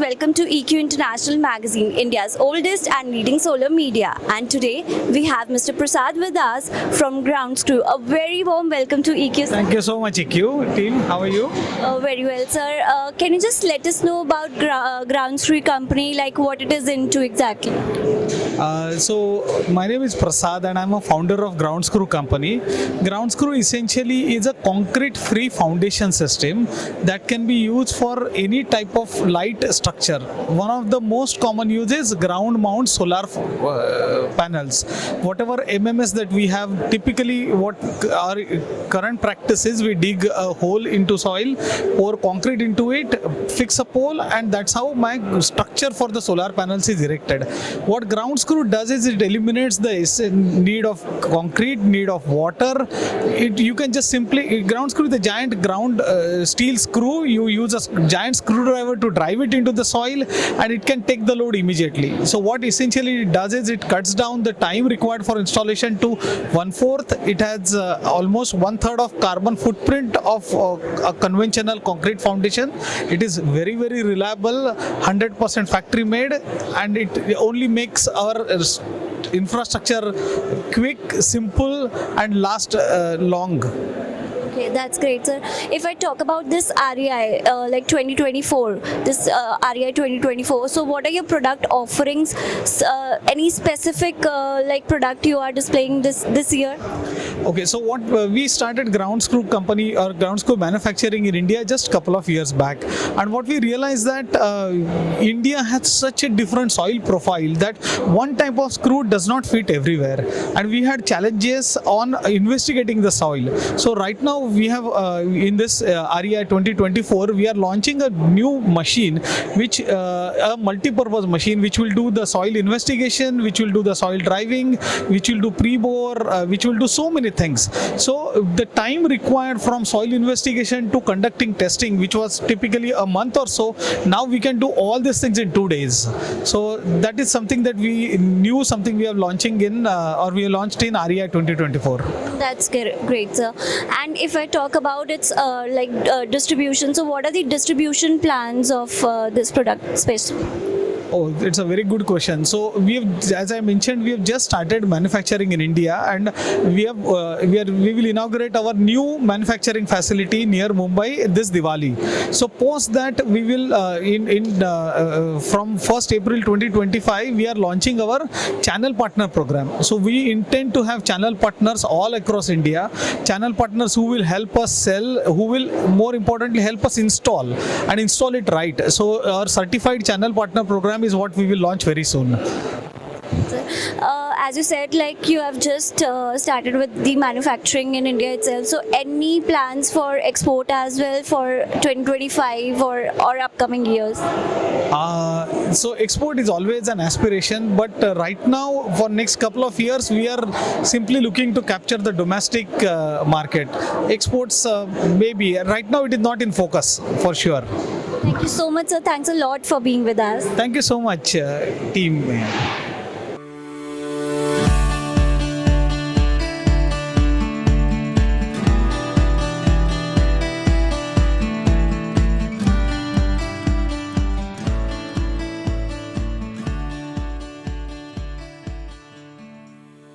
welcome to EQ International Magazine, India's oldest and leading solar media. And today we have Mr. Prasad with us from Ground Crew. A very warm welcome to EQ. Thank you so much, EQ team. How are you? Very well, sir. Can you just let us know about Ground Crew company, like what it is into exactly? So my name is Prasad and I'm a founder of Ground Screw company. Ground Screw essentially is a concrete-free foundation system that can be used for any type of light structure. One of the most common uses ground mount solar panels. Whatever MMS that we have, typically what our current practice is, we dig a hole into soil, pour concrete into it, fix a pole, and that's how my structure for the solar panels is erected. What Ground Screw does is it eliminates the need of concrete, need of water. You can just simply, Ground Screw is a giant ground steel screw. You use a giant screwdriver to drive it into the soil and it can take the load immediately. So what essentially it does is it cuts down the time required for installation to 1/4. It has almost 1/3 of carbon footprint of a conventional concrete foundation. It is very, very reliable, 100% factory made, and it only makes our infrastructure quick, simple, and last long. Okay, that's great, sir. If I talk about this REI, like 2024, this REI 2024, so what are your product offerings? Any specific like product you are displaying this year? Okay, so what we started Ground Screw company or Ground Screw manufacturing in India just a couple of years back, and what we realized that India has such a different soil profile that one type of screw does not fit everywhere, and we had challenges on investigating the soil. So right now we have in this REI 2024 we are launching a new machine, which a multi-purpose machine which will do the soil investigation, which will do the soil driving, which will do pre-bore, which will do so many things. So the time required from soil investigation to conducting testing, which was typically a month or so, now we can do all these things in 2 days. So that is something that we knew, something we are launching in or we launched in REI 2024. That's great, sir. And if I talk about its distribution, so what are the distribution plans of this product space? Oh, it's a very good question. So we have, as I mentioned, we have just started manufacturing in India, and we will inaugurate our new manufacturing facility near Mumbai this Diwali. So post that we will from 1st April 2025 we are launching our channel partner program. So we intend to have channel partners all across India, channel partners who will help us sell, who will more importantly help us install and install it right. So our certified channel partner program is what we will launch very soon. As you said, like you have just started with the manufacturing in India itself. So any plans for export as well for 2025 or upcoming years? So export is always an aspiration, but right now for next couple of years we are simply looking to capture the domestic market. Exports maybe right now it is not in focus for sure. Thank you so much, sir. Thanks a lot for being with us. Thank you so much, team.